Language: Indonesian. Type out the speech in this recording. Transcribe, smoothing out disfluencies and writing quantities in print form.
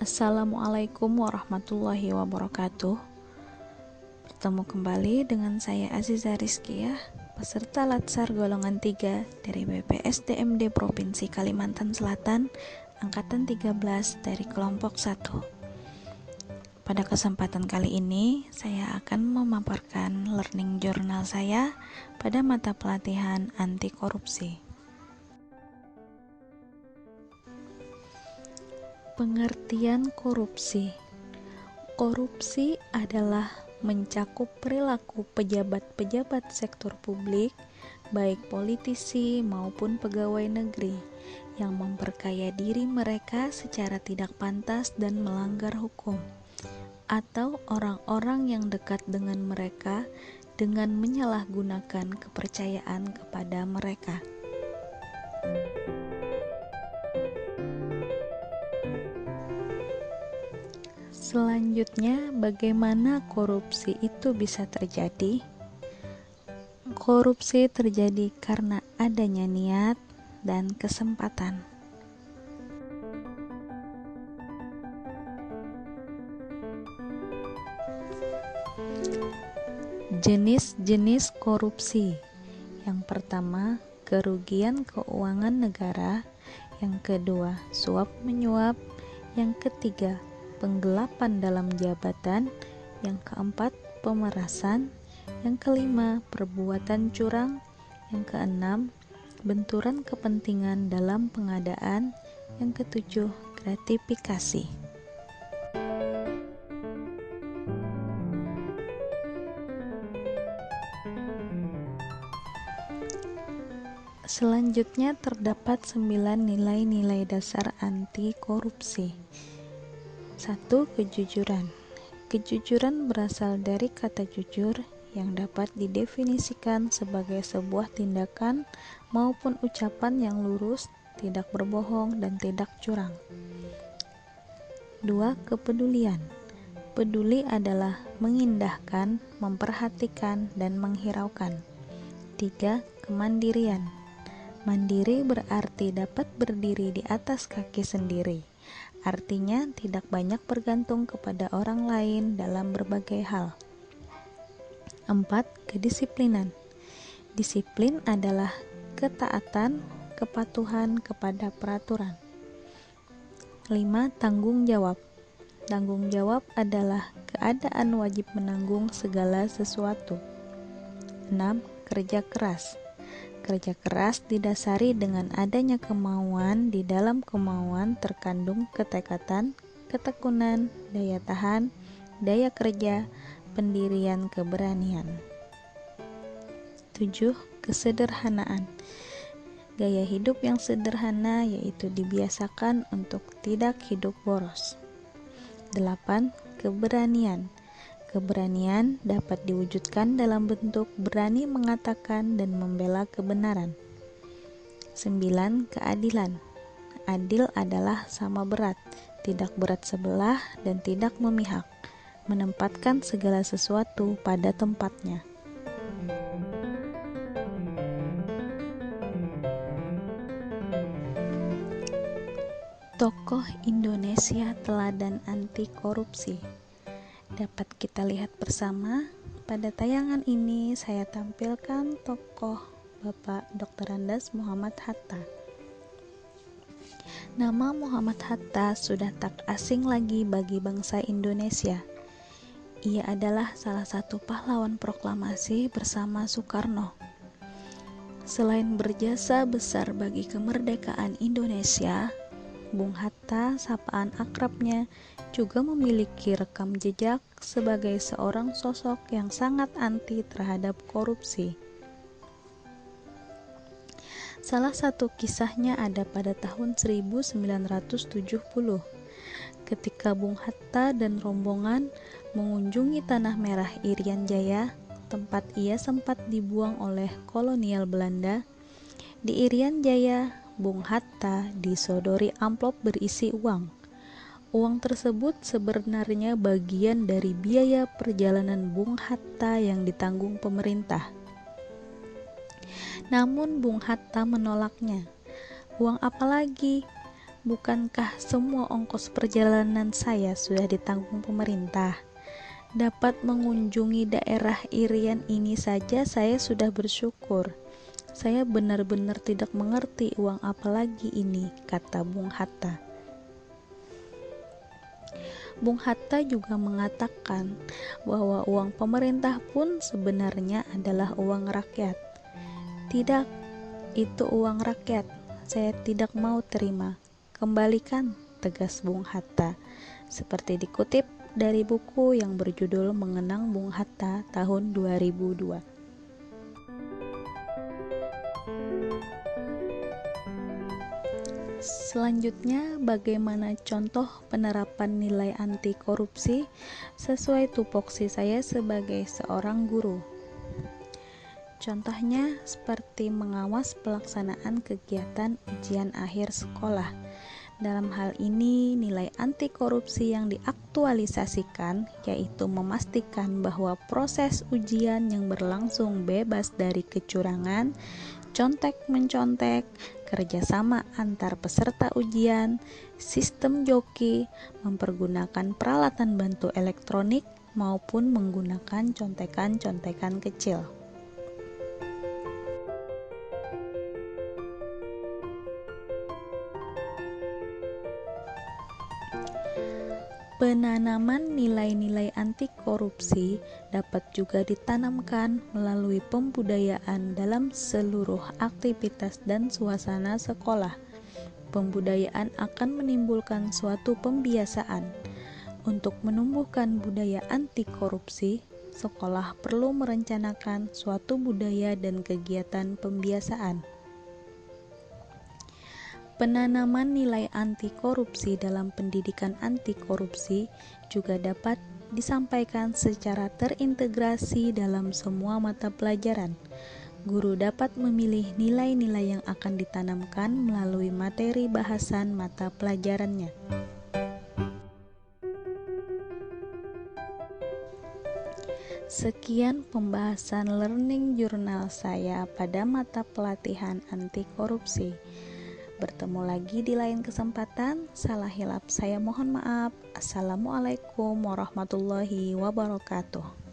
Assalamualaikum warahmatullahi wabarakatuh. Bertemu kembali dengan saya Aziza Rizkiyah, peserta Latsar golongan 3 dari BPSDMD Provinsi Kalimantan Selatan, angkatan 13 dari kelompok 1. Pada kesempatan kali ini, saya akan memaparkan learning journal saya pada mata pelatihan anti korupsi. Pengertian korupsi. Korupsi adalah mencakup perilaku pejabat-pejabat sektor publik, baik politisi maupun pegawai negeri, yang memperkaya diri mereka secara tidak pantas dan melanggar hukum, atau orang-orang yang dekat dengan mereka dengan menyalahgunakan kepercayaan kepada mereka. Selanjutnya, bagaimana korupsi itu bisa terjadi? Korupsi terjadi karena adanya niat dan kesempatan. Jenis-jenis korupsi. Yang pertama, kerugian keuangan negara. Yang kedua, suap menyuap. Yang ketiga, penggelapan dalam jabatan. Yang keempat, pemerasan. Yang kelima, perbuatan curang. Yang keenam, benturan kepentingan dalam pengadaan. Yang ketujuh, gratifikasi. Selanjutnya terdapat 9 nilai-nilai dasar anti korupsi. 1. Kejujuran. Kejujuran berasal dari kata jujur yang dapat didefinisikan sebagai sebuah tindakan maupun ucapan yang lurus, tidak berbohong, dan tidak curang. 2. Kepedulian. Peduli adalah mengindahkan, memperhatikan, dan menghiraukan. 3. Kemandirian. Mandiri berarti dapat berdiri di atas kaki sendiri. Artinya tidak banyak bergantung kepada orang lain dalam berbagai hal. 4. Kedisiplinan. Disiplin adalah ketaatan, kepatuhan kepada peraturan. 5. Tanggung jawab. Tanggung jawab adalah keadaan wajib menanggung segala sesuatu. 6. Kerja keras. Kerja keras didasari dengan adanya kemauan. Di dalam kemauan terkandung ketekatan, ketekunan, daya tahan, daya kerja, pendirian, keberanian. 7. Kesederhanaan. Gaya hidup yang sederhana yaitu dibiasakan untuk tidak hidup boros. 8. Keberanian. Keberanian dapat diwujudkan dalam bentuk berani mengatakan dan membela kebenaran. 9. Keadilan. Adil adalah sama berat, tidak berat sebelah, dan tidak memihak, menempatkan segala sesuatu pada tempatnya. Tokoh Indonesia teladan anti korupsi. Dapat kita lihat bersama. Pada tayangan ini saya tampilkan tokoh Bapak Dr. Andes Muhammad Hatta. Nama Muhammad Hatta sudah tak asing lagi bagi bangsa Indonesia. Ia adalah salah satu pahlawan proklamasi bersama Soekarno. Selain berjasa besar bagi kemerdekaan Indonesia, Bung Hatta, sapaan akrabnya, juga memiliki rekam jejak sebagai seorang sosok yang sangat anti terhadap korupsi. Salah satu kisahnya ada pada tahun 1970, ketika Bung Hatta dan rombongan mengunjungi Tanah Merah Irian Jaya, tempat ia sempat dibuang oleh kolonial Belanda. Di Irian Jaya, Bung Hatta disodori amplop berisi uang. Uang tersebut sebenarnya bagian dari biaya perjalanan Bung Hatta yang ditanggung pemerintah. Namun Bung Hatta menolaknya. Uang apa lagi? Bukankah semua ongkos perjalanan saya sudah ditanggung pemerintah? Dapat mengunjungi daerah Irian ini saja saya sudah bersyukur. Saya benar-benar tidak mengerti uang apa lagi ini, kata Bung Hatta. Bung Hatta juga mengatakan bahwa uang pemerintah pun sebenarnya adalah uang rakyat. Tidak, itu uang rakyat. Saya tidak mau terima. Kembalikan, tegas Bung Hatta. Seperti dikutip dari buku yang berjudul Mengenang Bung Hatta tahun 2002. Selanjutnya, bagaimana contoh penerapan nilai anti korupsi sesuai tupoksi saya sebagai seorang guru. Contohnya seperti mengawas pelaksanaan kegiatan ujian akhir sekolah. Dalam hal ini, nilai anti korupsi yang diaktualisasikan yaitu memastikan bahwa proses ujian yang berlangsung bebas dari kecurangan, contek-mencontek, kerjasama antar peserta ujian, sistem joki, mempergunakan peralatan bantu elektronik, maupun menggunakan contekan-contekan kecil. Penanaman nilai-nilai anti korupsi dapat juga ditanamkan melalui pembudayaan dalam seluruh aktivitas dan suasana sekolah. Pembudayaan akan menimbulkan suatu pembiasaan. Untuk menumbuhkan budaya anti korupsi, sekolah perlu merencanakan suatu budaya dan kegiatan pembiasaan. Penanaman nilai anti korupsi dalam pendidikan anti korupsi juga dapat disampaikan secara terintegrasi dalam semua mata pelajaran. Guru dapat memilih nilai-nilai yang akan ditanamkan melalui materi bahasan mata pelajarannya. Sekian pembahasan learning journal saya pada mata pelatihan anti korupsi. Bertemu lagi di lain kesempatan. Salah hilap saya mohon maaf. Assalamualaikum warahmatullahi wabarakatuh.